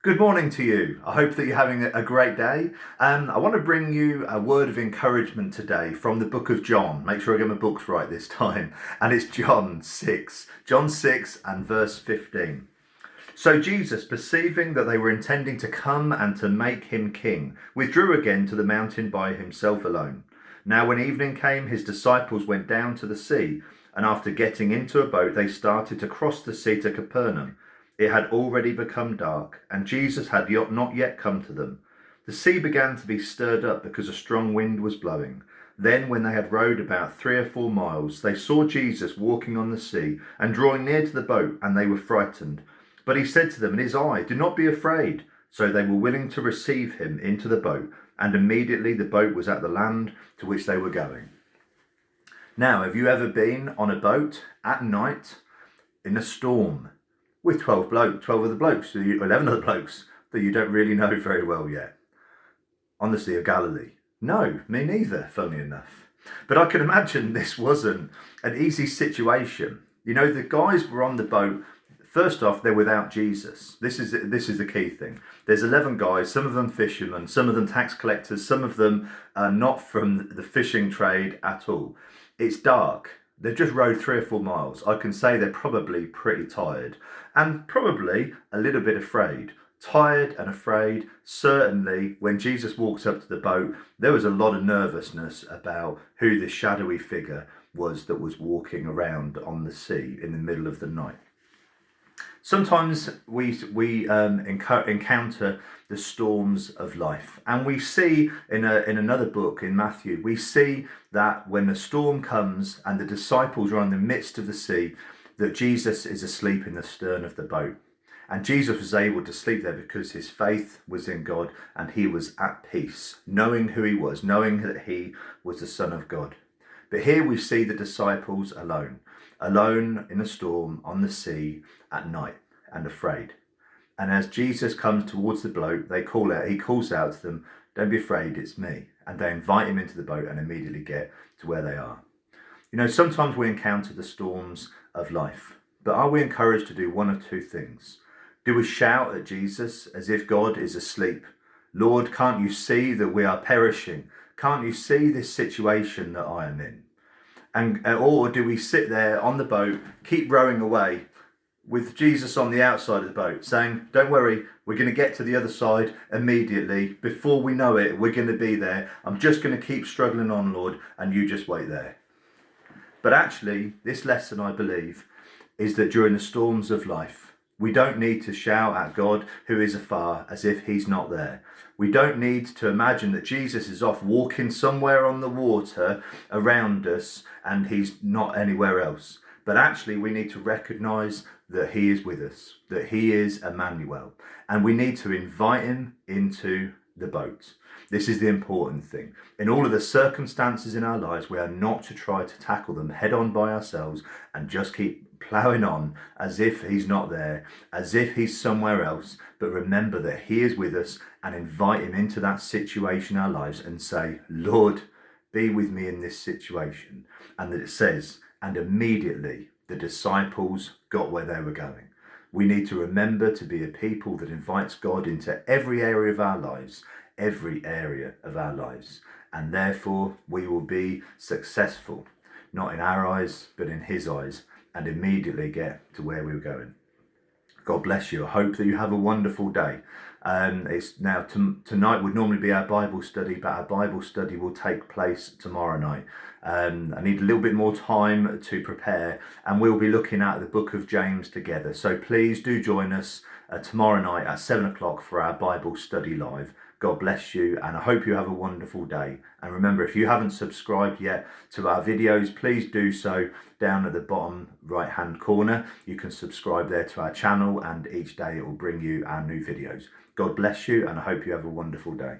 Good morning to you. I hope that you're having a great day. I want to bring you a word of encouragement today from the book of John. Make sure I get my books right this time. And it's John 6. John 6 and verse 15. So Jesus, perceiving that they were intending to come and to make him king, withdrew again to the mountain by himself alone. Now when evening came, his disciples went down to the sea, and after getting into a boat, they started to cross the sea to Capernaum. It had already become dark, and Jesus had not yet come to them. The sea began to be stirred up because a strong wind was blowing. Then, when they had rowed about 3 or 4 miles, they saw Jesus walking on the sea and drawing near to the boat, and they were frightened. But he said to them, "It is I, do not be afraid." So they were willing to receive him into the boat, and immediately the boat was at the land to which they were going. Now, have you ever been on a boat at night in a storm with 12 other blokes, 11 other blokes that you don't really know very well yet, on the Sea of Galilee? No, me neither, funny enough. But I can imagine this wasn't an easy situation. You know, the guys were on the boat. First off, they're without Jesus. This is the key thing. There's 11 guys, some of them fishermen, some of them tax collectors, some of them are not from the fishing trade at all. It's dark. They've just rowed 3 or 4 miles. I can say they're probably pretty tired and probably a little bit afraid. Tired and afraid. Certainly, when Jesus walks up to the boat, there was a lot of nervousness about who the shadowy figure was that was walking around on the sea in the middle of the night. Sometimes we encounter the storms of life, and we see in another book in Matthew, we see that when the storm comes and the disciples are in the midst of the sea, that Jesus is asleep in the stern of the boat. And Jesus was able to sleep there because his faith was in God and he was at peace, knowing who he was, knowing that he was the Son of God. But here we see the disciples alone in a storm on the sea at night and afraid. And as Jesus comes towards the boat, he calls out to them, "Don't be afraid, it's me." And they invite him into the boat and immediately get to where they are. You know, sometimes we encounter the storms of life, but are we encouraged to do one of two things? Do we shout at Jesus as if God is asleep? "Lord, can't you see that we are perishing? Can't you see this situation that I am in?" Or do we sit there on the boat, keep rowing away with Jesus on the outside of the boat, saying, "Don't worry, we're going to get to the other side immediately. Before we know it, we're going to be there. I'm just going to keep struggling on, Lord, and you just wait there." But actually, this lesson, I believe, is that during the storms of life, we don't need to shout at God who is afar as if he's not there. We don't need to imagine that Jesus is off walking somewhere on the water around us and he's not anywhere else. But actually, we need to recognize that he is with us, that he is Emmanuel, and we need to invite him into the boat. This is the important thing. In all of the circumstances in our lives, we are not to try to tackle them head on by ourselves and just keep ploughing on as if he's not there, as if he's somewhere else, but remember that he is with us and invite him into that situation in our lives and say, "Lord, be with me in this situation." And that it says, and immediately the disciples got where they were going. We need to remember to be a people that invites God into every area of our lives, and therefore we will be successful, not in our eyes, but in his eyes, and immediately get to where we were going. God bless you. I hope that you have a wonderful day. It's now tonight would normally be our Bible study, but our Bible study will take place tomorrow night. I need a little bit more time to prepare, and we'll be looking at the book of James together. So please do join us tomorrow night at 7 o'clock for our Bible study live. God bless you, and I hope you have a wonderful day. And remember, if you haven't subscribed yet to our videos, please do so down at the bottom right hand corner. You can subscribe there to our channel, and each day it will bring you our new videos. God bless you, and I hope you have a wonderful day.